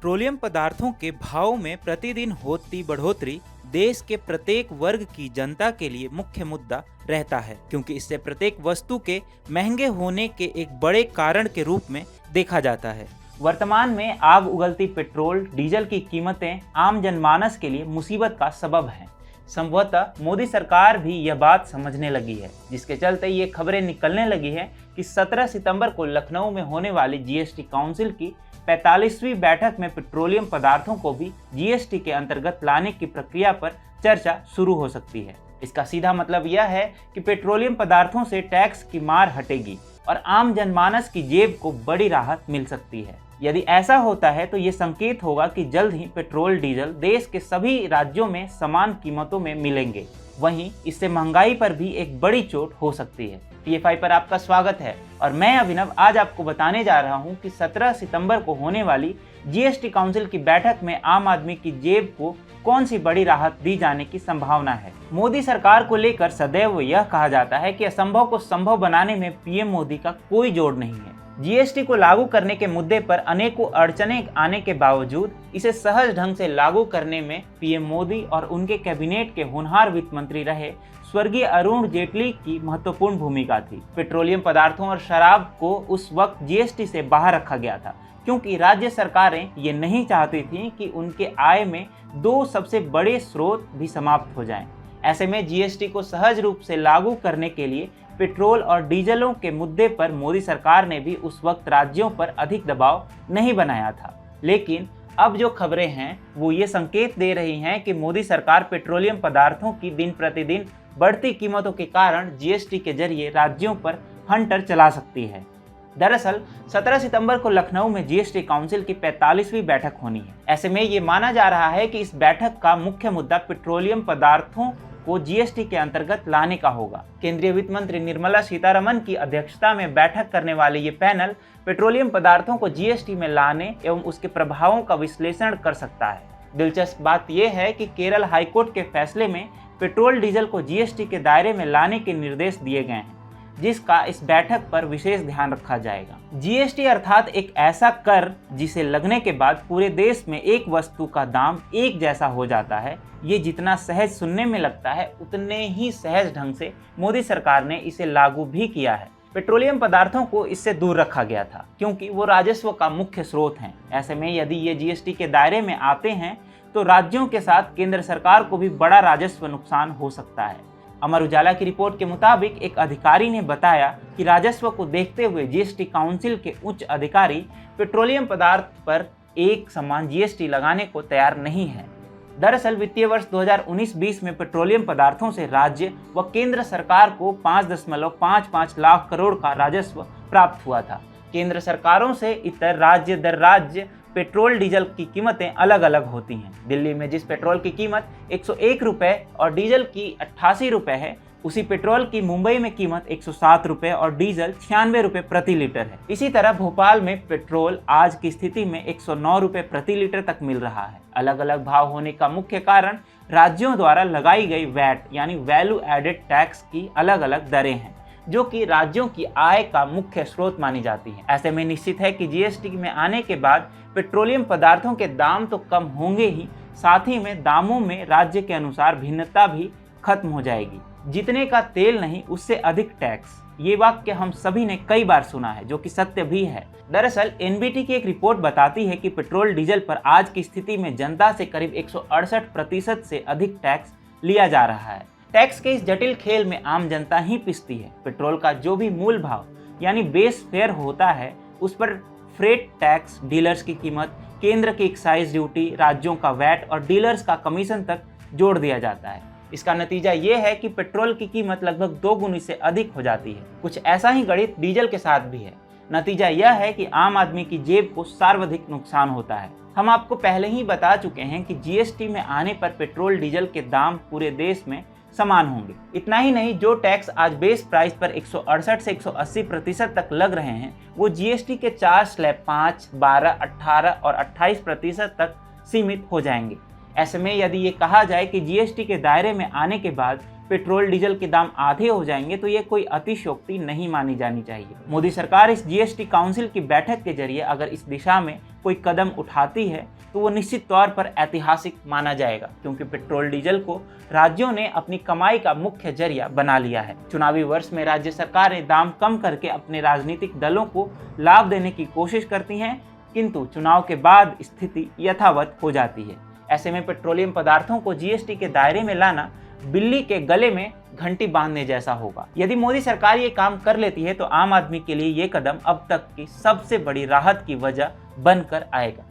Petroleum पदार्थों के भाव में प्रतिदिन होती बढ़ोतरी देश के प्रत्येक वर्ग की जनता के लिए मुख्य मुद्दा रहता है, क्योंकि इससे प्रत्येक वस्तु के महंगे होने के एक बड़े कारण के रूप में देखा जाता है। वर्तमान में आग उगलती पेट्रोल डीजल की कीमतें आम जनमानस के लिए मुसीबत का सबब हैं। संभवतः मोदी सरकार भी यह बात समझने लगी है, जिसके चलते ये खबरें निकलने लगी है कि 17 सितंबर को लखनऊ में होने वाली जीएसटी काउंसिल की 45वीं बैठक में पेट्रोलियम पदार्थों को भी जीएसटी के अंतर्गत लाने की प्रक्रिया पर चर्चा शुरू हो सकती है। इसका सीधा मतलब यह है कि पेट्रोलियम पदार्थों से टैक्स की मार हटेगी और आम जनमानस की जेब को बड़ी राहत मिल सकती है। यदि ऐसा होता है तो ये संकेत होगा कि जल्द ही पेट्रोल डीजल देश के सभी राज्यों में समान कीमतों में मिलेंगे। वहीं इससे महंगाई पर भी एक बड़ी चोट हो सकती है। TFI पर आपका स्वागत है और मैं अभिनव आज आपको बताने जा रहा हूं कि 17 सितंबर को होने वाली जीएसटी काउंसिल की बैठक में आम आदमी की जेब को कौन सी बड़ी राहत दी जाने की संभावना है। मोदी सरकार को लेकर सदैव यह कहा जाता है कि असंभव को संभव बनाने में पीएम मोदी का कोई जोड़ नहीं है। जीएसटी को लागू करने के मुद्दे पर अनेकों अड़चनें आने के बावजूद इसे सहज ढंग से लागू करने में पीएम मोदी और उनके कैबिनेट के होनहार वित्त मंत्री रहे स्वर्गीय अरुण जेटली की महत्वपूर्ण भूमिका थी। पेट्रोलियम पदार्थों और शराब को उस वक्त जीएसटी से बाहर रखा गया था, क्योंकि राज्य सरकारें ये नहीं चाहती थीं कि उनके आय में दो सबसे बड़े स्रोत भी समाप्त हो जाएं। ऐसे में जीएसटी को सहज रूप से लागू करने के लिए पेट्रोल और डीजलों के मुद्दे पर मोदी सरकार ने भी उस वक्त राज्यों पर अधिक दबाव नहीं बनाया था। लेकिन अब जो खबरें हैं वो ये संकेत दे रही हैं कि मोदी सरकार पेट्रोलियम पदार्थों की दिन प्रतिदिन बढ़ती कीमतों के कारण जीएसटी के जरिए राज्यों पर हंटर चला सकती है। दरअसल 17 सितंबर को लखनऊ में जीएसटी काउंसिल की 45वीं बैठक होनी है। ऐसे में ये माना जा रहा है कि इस बैठक का मुख्य मुद्दा पेट्रोलियम पदार्थों को जीएसटी के अंतर्गत लाने का होगा। केंद्रीय वित्त मंत्री निर्मला सीतारमण की अध्यक्षता में बैठक करने वाले ये पैनल पेट्रोलियम पदार्थों को जीएसटी में लाने एवं उसके प्रभावों का विश्लेषण कर सकता है। दिलचस्प बात यह है कि केरल हाईकोर्ट के फैसले में पेट्रोल डीजल को जीएसटी के दायरे में लाने के निर्देश दिए गए हैं, जिसका इस बैठक पर विशेष ध्यान रखा जाएगा। जीएसटी अर्थात एक ऐसा कर जिसे लगने के बाद पूरे देश में एक वस्तु का दाम एक जैसा हो जाता है। ये जितना सहज सुनने में लगता है उतने ही सहज ढंग से मोदी सरकार ने इसे लागू भी किया है। पेट्रोलियम पदार्थों को इससे दूर रखा गया था, क्योंकि वो राजस्व का मुख्य स्रोत हैं। ऐसे में यदि ये जीएसटी के दायरे में आते हैं तो राज्यों के साथ केंद्र सरकार को भी बड़ा राजस्व नुकसान हो सकता है। अमर उजाला की रिपोर्ट के मुताबिक एक अधिकारी ने बताया कि राजस्व को देखते हुए जीएसटी काउंसिल के उच्च अधिकारी पेट्रोलियम पदार्थ पर एक समान जीएसटी लगाने को तैयार नहीं है। दरअसल वित्तीय वर्ष 2019-20 में पेट्रोलियम पदार्थों से राज्य व केंद्र सरकार को 5.55 लाख करोड़ का राजस्व प्राप्त हुआ था। केंद्र सरकारों से इतर राज्य दर राज्य पेट्रोल डीजल की कीमतें अलग अलग होती हैं। दिल्ली में जिस पेट्रोल की कीमत 101 रुपये और डीजल की 88 रुपये है, उसी पेट्रोल की मुंबई में कीमत 107 रुपये और डीजल 96 रुपये प्रति लीटर है। इसी तरह भोपाल में पेट्रोल आज की स्थिति में 109 रुपये प्रति लीटर तक मिल रहा है। अलग अलग भाव होने का मुख्य कारण राज्यों द्वारा लगाई गई वैट यानी वैल्यू एडेड टैक्स की अलग अलग दरें हैं, जो कि राज्यों की आय का मुख्य स्रोत मानी जाती है। ऐसे में निश्चित है कि जीएसटी में आने के बाद पेट्रोलियम पदार्थों के दाम तो कम होंगे ही, साथ ही में दामों में राज्य के अनुसार भिन्नता भी खत्म हो जाएगी। जितने का तेल नहीं उससे अधिक टैक्स, ये वाक्य हम सभी ने कई बार सुना है, जो कि सत्य भी है। दरअसल एनबीटी की एक रिपोर्ट बताती है कि पेट्रोल डीजल पर आज की स्थिति में जनता से करीब 168% से अधिक टैक्स लिया जा रहा है। टैक्स के इस जटिल खेल में आम जनता ही पिसती है। पेट्रोल का जो भी मूल भाव यानी बेस फेयर होता है, उस पर फ्रेट टैक्स, डीलर्स की कीमत, केंद्र की एक्साइज ड्यूटी, राज्यों का वैट और डीलर्स का कमीशन तक जोड़ दिया जाता है। इसका नतीजा ये है कि पेट्रोल की कीमत लगभग 2 गुनी से अधिक हो जाती है। कुछ ऐसा ही गणित डीजल के साथ भी है। नतीजा यह है कि आम आदमी की जेब को सर्वाधिक नुकसान होता है। हम आपको पहले ही बता चुके हैं कि जीएसटी में आने पर पेट्रोल डीजल के दाम पूरे देश में समान होंगे। इतना ही नहीं, जो टैक्स आज बेस प्राइस पर 168 से 180% तक लग रहे हैं, वो जीएसटी के 4 स्लैब 5, 12, 18 और 28% तक सीमित हो जाएंगे। ऐसे में यदि ये कहा जाए कि जीएसटी के दायरे में आने के बाद पेट्रोल डीजल के दाम आधे हो जाएंगे तो ये कोई अतिशयोक्ति नहीं मानी जानी चाहिए। मोदी सरकार इस जीएसटी काउंसिल की बैठक के जरिए अगर इस दिशा में कोई कदम उठाती है तो वो निश्चित तौर पर ऐतिहासिक माना जाएगा, क्योंकि पेट्रोल डीजल को राज्यों ने अपनी कमाई का मुख्य जरिया बना लिया है। चुनावी वर्ष में राज्य सरकारें दाम कम करके अपने राजनीतिक दलों को लाभ देने की कोशिश करती हैं, किंतु चुनाव के बाद स्थिति यथावत हो जाती है। ऐसे में पेट्रोलियम पदार्थों को जीएसटी के दायरे में लाना बिल्ली के गले में घंटी बांधने जैसा होगा। यदि मोदी सरकार ये काम कर लेती है तो आम आदमी के लिए ये कदम अब तक की सबसे बड़ी राहत की वजह बनकर आएगा।